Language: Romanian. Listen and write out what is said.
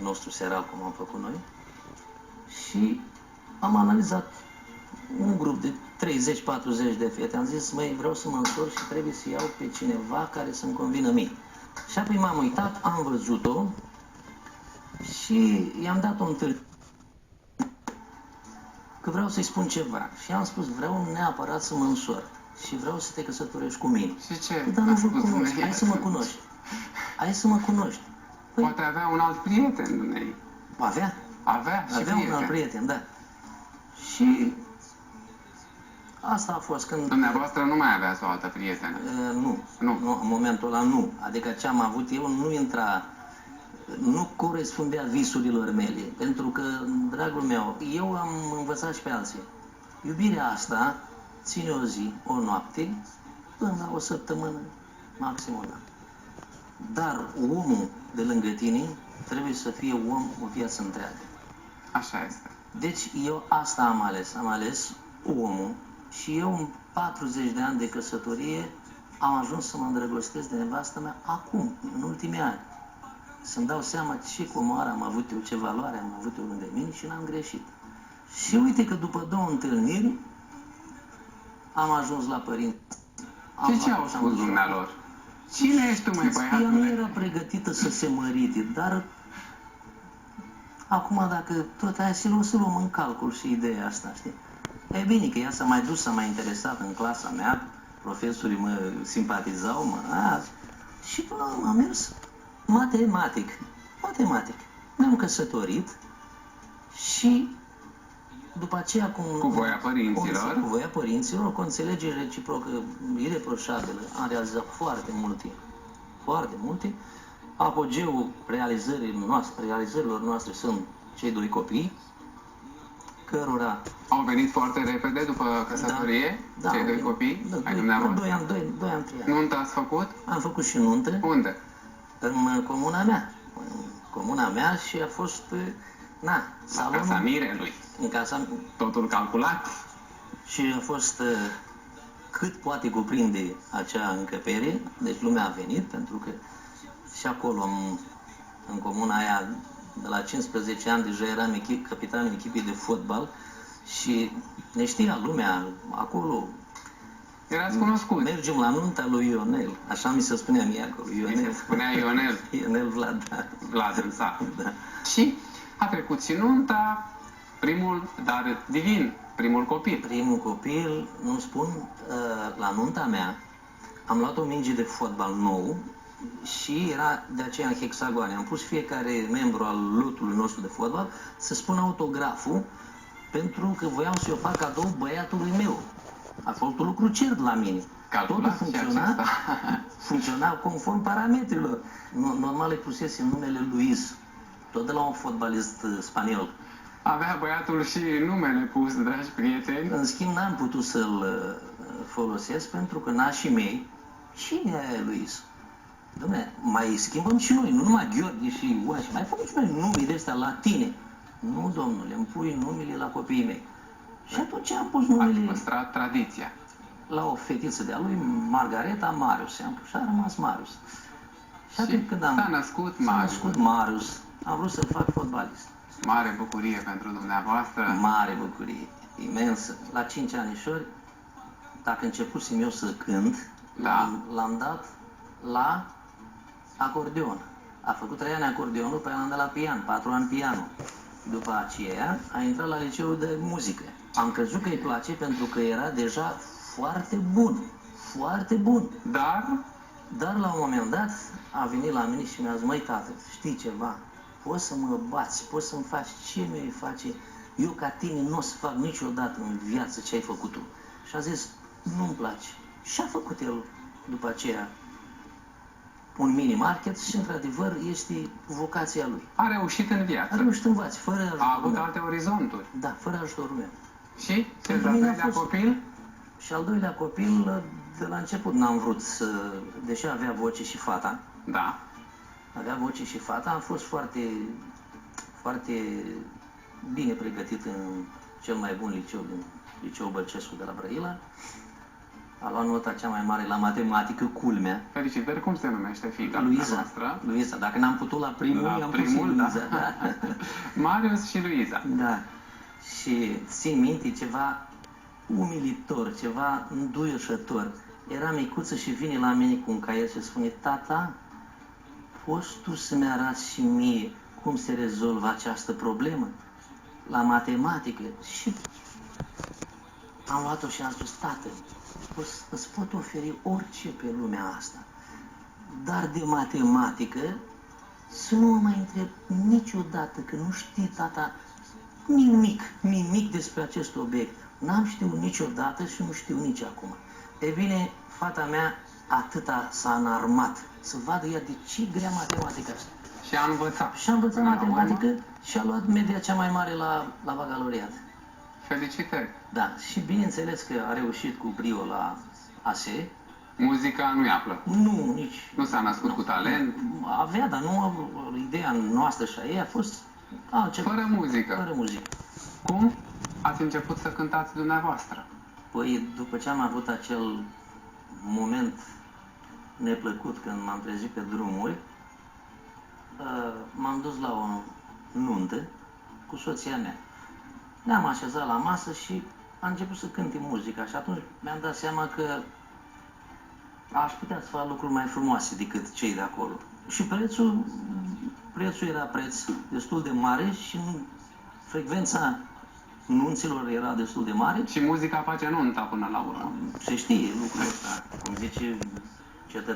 nostru seral, cum am făcut noi, și am analizat un grup de 30-40 de fete. Am zis, măi, vreau să mă însor și trebuie să iau pe cineva care să-mi convină mie. Și apoi m-am uitat, am văzut-o și i-am dat o întâlnire că vreau să-i spun ceva. Și am spus, vreau neapărat să mă însor și vreau să te căsătorești cu mine. Și ce? Dar nu vă cunosc, hai să mă cunoști. Hai să mă cunoști. Păi, Poate avea un alt prieten, dumnei. avea? Avea și Avea un alt prieten, da. Și asta a fost când... Dumneavoastră nu mai aveați o altă prietenă. Nu, în momentul ăla nu. Adică ce am avut eu nu intra, nu corespundea visurilor mele. Pentru că, dragul meu, eu am învățat și pe alții. Iubirea asta ține o zi, o noapte, până la o săptămână, maxim o dată. Dar omul de lângă tine trebuie să fie om o viață întreagă. Așa este. Deci eu asta am ales. Am ales omul și eu în 40 de ani de căsătorie am ajuns să mă îndrăgostesc de nevastă mea acum, în ultimii ani. Să-mi dau seama ce comoară am avut eu, ce valoare am avut eu lângă mine și n-am greșit. Și uite că după 2 întâlniri am ajuns la părinți. Ce au spus dumnealor? Cine ești tu, măi, băiatule? Ea nu era pregătită să se mărite, dar acum dacă tot aia o să luăm în calcul și ideea asta, știi? E bine că ea s-a mai dus, s-a mai interesat în clasa mea, profesorii mă simpatizau, și până la urmă am mers matematic. Ne-am căsătorit și după aceea cu voia părinților? Cu voia părinților, cu o înțelegere reciprocă ireproșabilă. Am realizat foarte multe. Apogeul realizărilor noastre sunt cei 2 copii, cărora... Au venit foarte repede după căsătorie, da, cei 2 copii ai dumneavoastră? 2 ani, 3 ani. Nuntă ați făcut? Am făcut și nuntă. Unde? În comuna mea. Și a fost, salonul... În casa mirelui. În casa... Totul calculat. Și a fost cât poate cuprinde acea încăpere, deci lumea a venit, pentru că și acolo, în comuna aia, de la 15 ani deja eram capitanul echipei de fotbal și ne știa lumea acolo. Erați cunoscut. Mergem la nunta lui Ionel, așa mi se spunea mie acolo, Ionel. Mi se spunea Ionel. Ionel Vlad, da. Vlad în sat. Da. Și a trecut și nunta, primul, dar divin, primul copil. Primul copil, nu spun, la nunta mea, am luat o minge de fotbal nou și era de aceea în hexagoane. Am pus fiecare membru al lotului nostru de fotbal să spună autograful, pentru că voiam să-i o fac cadou băiatului meu. A fost un lucru cert la mine. Totul funcționa conform parametrilor. Normal îi pusese numele Luis, tot de la un fotbalist spaniol. Avea băiatul și numele pus, dragi prieteni. În schimb, n-am putut să-l folosesc pentru că nașii mei, cine e Luis? Dom'le, mai schimbăm și noi, nu numai Gheorghe și Oași, mai facem și noi nume de astea latine. Nu, domnule, îmi pui numele la copiii mei. Și atunci am pus numele... Ați păstrat tradiția. La o fetiță de-a lui, Margareta Marius, i-am pus și a rămas Marius. Și atunci când s-a născut Marius, am vrut să-l fac fotbalist. Mare bucurie pentru dumneavoastră. Mare bucurie, imensă. La 5 anișori, dacă începusem eu să cânt, l-am dat la acordeon. A făcut 3 ani acordeonul, pe l-am dat la pian, 4 ani pianul. După aceea a intrat la liceul de muzică. Am crezut că îi place pentru că era deja foarte bun. Dar la un moment dat a venit la mine și mi-a zis, măi tată, știi ceva? Poți să mă bați, poți să-mi faci ce mi-ai face, eu ca tine nu o să fac niciodată în viață ce ai făcut tu. Și a zis, nu-mi place. Și a făcut el după aceea un mini-market și, într-adevăr, este vocația lui. A reușit în viață. A reușit în viață, fără ajutorul meu. A avut alte orizonturi. Da, fără ajutorul meu. Și? Al doilea copil? Și al doilea copil, de la început n-am vrut să... Deși avea voce și fata. Da. Avea voce și fata. Am fost foarte bine pregătit în cel mai bun liceu, din Liceul Bălcescu de la Brăila. A luat nota cea mai mare la matematică, culmea. Felicitări, cum se numește fiica Luiza. noastră? Luiza. Dacă n-am putut la primul, La i-am pus primul, Luiza. da. Da. Marius și Luiza. Da. Și țin minte ceva umilitor, ceva înduioșător. Era micuță și vine la mine cu un caiet și spune: tata, poți tu să-mi arăți și mie cum se rezolvă această problemă la matematică? Și am luat-o și am spus: tată, îți pot oferi orice pe lumea asta, dar de matematică să nu mă mai întreb niciodată, că nu știi, tata, nimic despre acest obiect. N-am știut niciodată și nu știu nici acum. E bine, fata mea atâta s-a înarmat să vadă ea de ce grea matematica asta. Și a învățat. Și a învățat Până la matematică urmă, și a luat media cea mai mare la bacalaureat. felicitări. Da, și bineînțeles că a reușit cu brio la ASE. Muzica nu i-a plăcut. Nu, nici... Nu s-a născut cu talent. Avea, dar nu ideea noastră și a ei a fost altceva. Fără muzică. Fără muzică. Cum ați început să cântați dumneavoastră? Păi, după ce am avut acel moment neplăcut când m-am trezit pe drumuri, m-am dus la o nuntă cu soția mea. Ne-am așezat la masă și a început să cânte muzica și atunci mi-am dat seama că aș putea să fac lucruri mai frumoase decât cei de acolo. Și prețul era preț destul de mare și frecvența nunților era destul de mare. Și muzica face nunta până la urmă. Se știe lucrul ăsta, cum zice cetățenii.